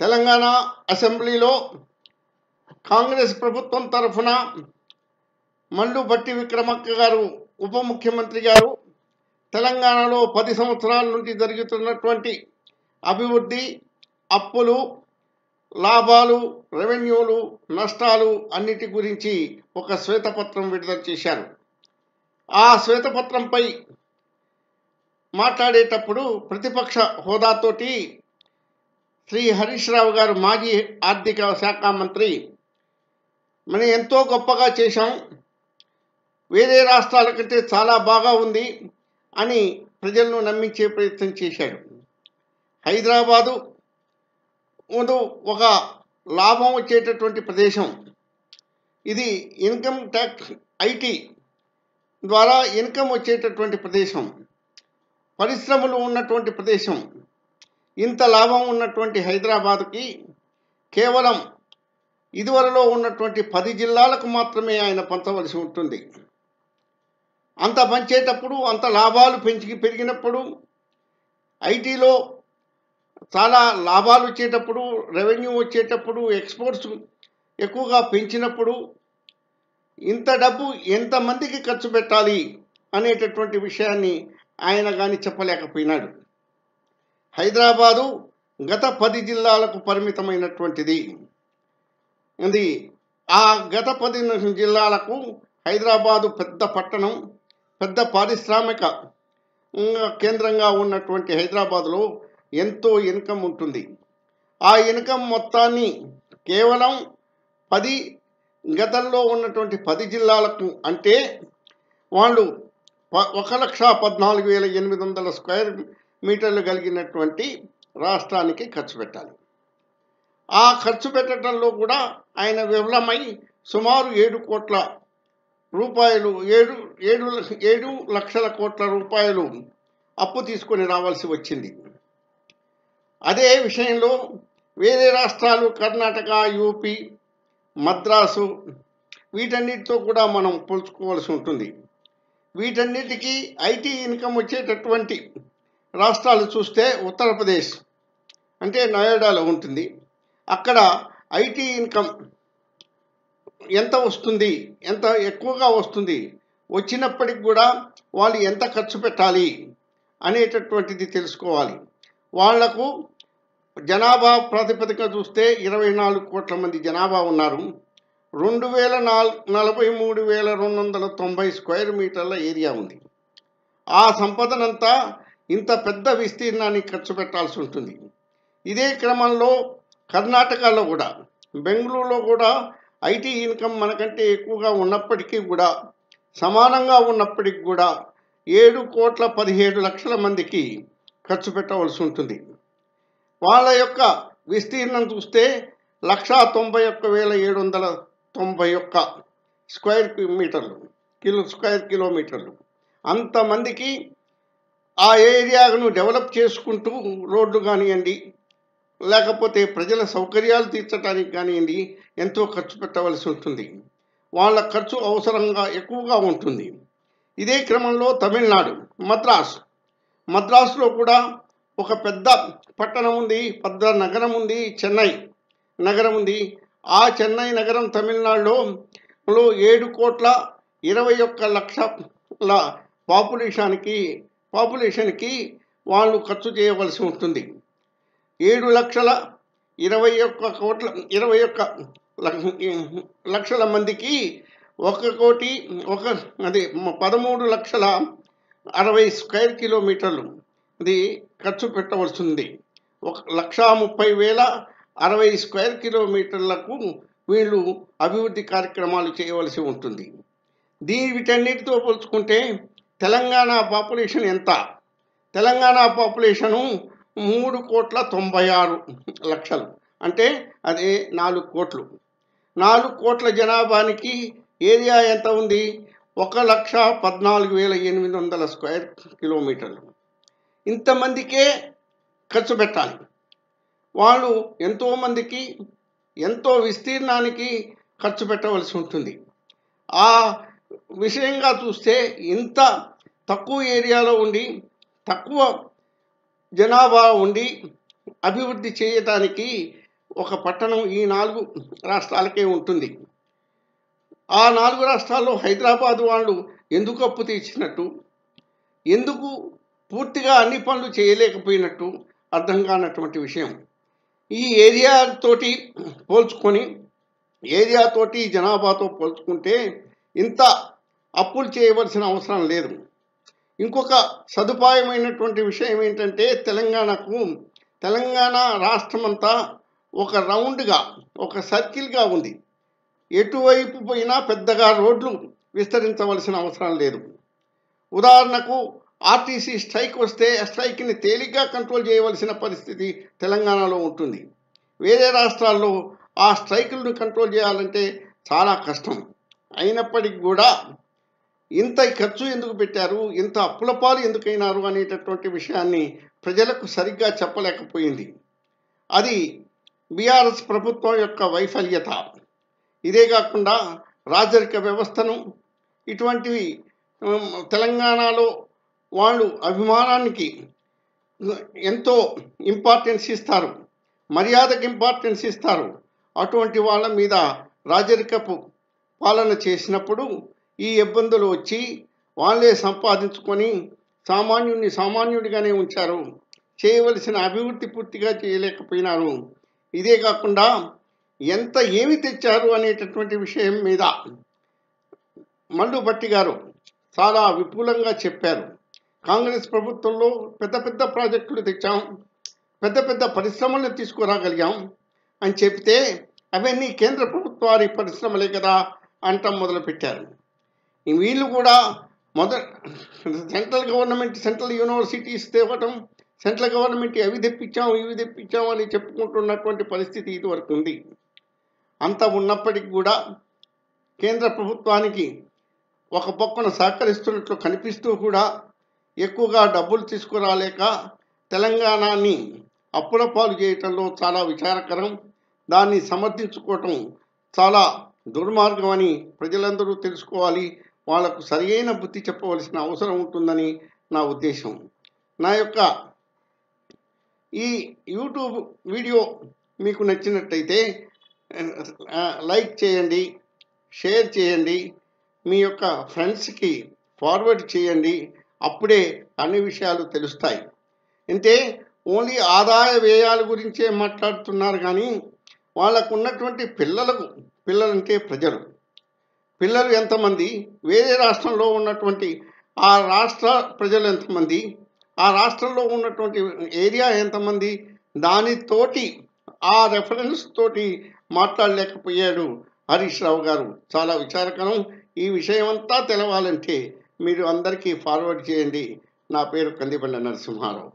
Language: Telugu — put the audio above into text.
తెలంగాణ అసెంబ్లీలో కాంగ్రెస్ ప్రభుత్వం తరఫున మల్లు భట్టి విక్రమార్క గారు ఉప ముఖ్యమంత్రి గారు తెలంగాణలో 10 సంవత్సరాల నుండి జరుగుతున్నటువంటి అభివృద్ధి, అప్పులు, లాభాలు, రెవెన్యూలు, నష్టాలు అన్నిటి గురించి ఒక శ్వేతపత్రం విడుదల చేశారు. ఆ శ్వేతపత్రంపై మాట్లాడేటప్పుడు ప్రతిపక్ష హోదాతోటి శ్రీ హరీష్ రావు గారు, మాజీ ఆర్థిక శాఖ మంత్రి, మనం ఎంతో గొప్పగా చేశాం, వేరే రాష్ట్రాల కంటే చాలా బాగా ఉంది అని ప్రజలను నమ్మించే ప్రయత్నం చేశాడు. హైదరాబాదు ఒక లాభం వచ్చేటటువంటి ప్రదేశం. ఇది ఇన్కమ్ ట్యాక్స్, ఐటీ ద్వారా ఇన్కమ్ వచ్చేటటువంటి ప్రదేశం, పరిశ్రమలు ఉన్నటువంటి ప్రదేశం. ఇంత లాభం ఉన్నటువంటి హైదరాబాద్కి కేవలం ఇదివరలో ఉన్నటువంటి 10 జిల్లాలకు మాత్రమే ఆయన పంచవలసి ఉంటుంది. అంత పంచేటప్పుడు, అంత లాభాలు పెరిగినప్పుడు, ఐటీలో చాలా లాభాలు వచ్చేటప్పుడు, రెవెన్యూ వచ్చేటప్పుడు, ఎక్స్పోర్ట్స్ ఎక్కువగా పెంచినప్పుడు ఇంత డబ్బు ఎంతమందికి ఖర్చు పెట్టాలి అనేటటువంటి విషయాన్ని ఆయన కానీ చెప్పలేకపోయినాడు. హైదరాబాదు గత 10 జిల్లాలకు పరిమితమైనటువంటిది. ఇది ఆ గత 10 జిల్లాలకు హైదరాబాదు పెద్ద పట్టణం, పెద్ద పారిశ్రామిక కేంద్రంగా ఉన్నటువంటి హైదరాబాదులో ఎంతో ఇన్కమ్ ఉంటుంది. ఆ ఇన్కమ్ మొత్తాన్ని కేవలం గతంలో ఉన్నటువంటి 10 జిల్లాలకు అంటే వాళ్ళు 1,14,800 స్క్వేర్ మీటర్లు కలిగినటువంటి రాష్ట్రానికి ఖర్చు పెట్టాలి. ఆ ఖర్చు పెట్టడంలో కూడా ఆయన విఫలమై సుమారు 7 కోట్ల రూపాయలు 7 లక్షల కోట్ల రూపాయలు అప్పు తీసుకొని రావాల్సి వచ్చింది. అదే విషయంలో వేరే రాష్ట్రాలు కర్ణాటక, యూపీ, మద్రాసు వీటన్నిటితో కూడా మనం పోల్చుకోవాల్సి ఉంటుంది. వీటన్నిటికీ ఐటీ ఇన్కమ్ వచ్చేటటువంటి రాష్ట్రాలు చూస్తే ఉత్తరప్రదేశ్ అంటే నోయిడాలో ఉంటుంది. అక్కడ ఐటీ ఇన్కమ్ ఎంత వస్తుంది, ఎంత ఎక్కువగా వస్తుంది, వచ్చినప్పటికి కూడా వాళ్ళు ఎంత ఖర్చు పెట్టాలి అనేటటువంటిది తెలుసుకోవాలి. వాళ్లకు జనాభా ప్రాతిపదిక చూస్తే 24 కోట్ల మంది జనాభా ఉన్నారు. 43,290 స్క్వేర్ మీటర్ల ఏరియా ఉంది. ఆ సంపదనంతా ఇంత పెద్ద విస్తీర్ణాన్ని ఖర్చు పెట్టాల్సి ఉంటుంది. ఇదే క్రమంలో కర్ణాటకలో కూడా, బెంగళూరులో కూడా ఐటీ ఇన్కమ్ మనకంటే ఎక్కువగా ఉన్నప్పటికీ కూడా, సమానంగా ఉన్నప్పటికీ కూడా 7,17,00,000 మందికి ఖర్చు పెట్టవలసి ఉంటుంది. వాళ్ళ యొక్క విస్తీర్ణం చూస్తే 191,791 స్క్వేర్ కిలోమీటర్లు. అంతమందికి ఆ ఏరియాను డెవలప్ చేసుకుంటూ రోడ్లు కానివ్వండి, లేకపోతే ప్రజల సౌకర్యాలు తీర్చడానికి కానివ్వండి ఎంతో ఖర్చు పెట్టవలసి ఉంటుంది. వాళ్ళ ఖర్చు అవసరంగా ఎక్కువగా ఉంటుంది. ఇదే క్రమంలో తమిళనాడు, మద్రాసులో కూడా ఒక పెద్ద పట్టణం ఉంది, పెద్ద నగరం ఉంది, చెన్నై నగరం ఉంది. ఆ చెన్నై నగరం తమిళనాడులో 7,21,00,000 పాపులేషన్కి వాళ్ళు ఖర్చు చేయవలసి ఉంటుంది. 7,21,00,000 మందికి 13,60,000 స్క్వేర్ కిలోమీటర్లు ఇది ఖర్చు పెట్టవలసి ఉంది. 1,30,060 స్క్వేర్ కిలోమీటర్లకు వీళ్ళు అభివృద్ధి కార్యక్రమాలు చేయవలసి ఉంటుంది. వీటన్నిటితో పోల్చుకుంటే తెలంగాణ పాపులేషన్ ఎంత? తెలంగాణ పాపులేషను 3,96,00,000 అంటే అదే 4 కోట్లు. 4 కోట్ల జనాభానికి ఏరియా ఎంత ఉంది? 1,14,800 స్క్వేర్ కిలోమీటర్లు. ఇంతమందికే ఖర్చు పెట్టాలి. వాళ్ళు ఎంతోమందికి ఎంతో విస్తీర్ణానికి ఖర్చు పెట్టవలసి ఉంటుంది. ఆ విషయంగా చూస్తే ఇంత తక్కువ ఏరియాలో ఉండి, తక్కువ జనాభా ఉండి అభివృద్ధి చేయడానికి ఒక పట్టణం ఈ 4 రాష్ట్రాలకే ఉంటుంది. ఆ 4 రాష్ట్రాల్లో హైదరాబాద్ వాళ్ళు ఎందుకు అప్పు తీర్చినట్టు, ఎందుకు పూర్తిగా అన్ని పనులు చేయలేకపోయినట్టు అర్థం కానటువంటి విషయం. ఈ ఏరియాతోటి పోల్చుకొని ఏరియాతోటి జనాభాతో పోల్చుకుంటే ఇంత అప్పులు చేయవలసిన అవసరం లేదు. ఇంకొక సదుపాయమైనటువంటి విషయం ఏంటంటే తెలంగాణ రాష్ట్రమంతా ఒక రౌండ్గా ఒక సర్కిల్గా ఉంది. ఎటువైపు పోయినా పెద్దగా రోడ్లు విస్తరించవలసిన అవసరం లేదు. ఉదాహరణకు ఆర్టీసీ స్ట్రైక్ వస్తే ఆ స్ట్రైక్ని తేలిగ్గా కంట్రోల్ చేయవలసిన పరిస్థితి తెలంగాణలో ఉంటుంది. వేరే రాష్ట్రాల్లో ఆ స్ట్రైకులను కంట్రోల్ చేయాలంటే చాలా కష్టం. అయినప్పటికీ కూడా ఇంత ఖర్చు ఎందుకు పెట్టారు, ఇంత అప్పుల పాలు ఎందుకైనారు అనేటటువంటి విషయాన్ని ప్రజలకు సరిగ్గా చెప్పలేకపోయింది. అది బీఆర్ఎస్ ప్రభుత్వం యొక్క వైఫల్యత. ఇదే కాకుండా రాజరిక వ్యవస్థను ఇటువంటివి తెలంగాణలో వాళ్ళు అభిమానానికి ఎంతో ఇంపార్టెన్స్ ఇస్తారు, మర్యాదకు ఇంపార్టెన్స్ ఇస్తారు. అటువంటి వాళ్ళ మీద రాజరికపు పాలన చేసినప్పుడు ఈ ఇబ్బందులు వచ్చి వాళ్ళే సంపాదించుకొని సామాన్యుడిగానే ఉంచారు. చేయవలసిన అభివృద్ధి పూర్తిగా చేయలేకపోయినారు. ఇదే కాకుండా ఏమి తెచ్చారు అనేటటువంటి విషయం మీద మల్లు భట్టి గారు చాలా విపులంగా చెప్పారు. కాంగ్రెస్ ప్రభుత్వంలో పెద్ద ప్రాజెక్టులు తెచ్చాం, పెద్ద పరిశ్రమలను తీసుకురాగలిగాం అని చెప్తే అవన్నీ కేంద్ర ప్రభుత్వారి పరిశ్రమలే కదా అంటాం మొదలుపెట్టారు. వీళ్ళు కూడా సెంట్రల్ గవర్నమెంట్ సెంట్రల్ యూనివర్సిటీస్ తేవటం, సెంట్రల్ గవర్నమెంట్ అవి తెప్పించాం అని చెప్పుకుంటున్నటువంటి పరిస్థితి ఇదివరకు ఉంది. అంత ఉన్నప్పటికీ కూడా కేంద్ర ప్రభుత్వానికి ఒక పక్కన సహకరిస్తున్నట్లు కనిపిస్తూ కూడా ఎక్కువగా డబ్బులు తీసుకురాలేక తెలంగాణని అప్పుల పాలు చేయటంలో చాలా విచారకరం. దాన్ని సమర్థించుకోవటం చాలా దుర్మార్గం అని ప్రజలందరూ తెలుసుకోవాలి. వాళ్లకు సరియైన బుద్ధి చెప్పవలసిన అవసరం ఉంటుందని నా ఉద్దేశం. నా యొక్క ఈ యూట్యూబ్ వీడియో మీకు నచ్చినట్టయితే లైక్ చేయండి, షేర్ చేయండి, మీ యొక్క ఫ్రెండ్స్కి ఫార్వర్డ్ చేయండి. అప్పుడే అన్ని విషయాలు తెలుస్తాయి. అంటే ఓన్లీ ఆదాయ వ్యయాల గురించే మాట్లాడుతున్నారు కానీ వాళ్ళకు ఉన్నటువంటి పిల్లలంటే పిల్లలు ఎంతమంది, వేరే రాష్ట్రంలో ఉన్నటువంటి ఆ రాష్ట్ర ప్రజలు ఎంతమంది, ఆ రాష్ట్రంలో ఉన్నటువంటి ఏరియా ఎంతమంది, దానితోటి ఆ రెఫరెన్స్ తోటి మాట్లాడలేకపోయాడు హరీష్ రావు గారు. చాలా విచారకరం. ఈ విషయం అంతా తెలవాలంటే మీరు అందరికీ ఫార్వర్డ్ చేయండి. నా పేరు కందిపల్లి నరసింహారావు.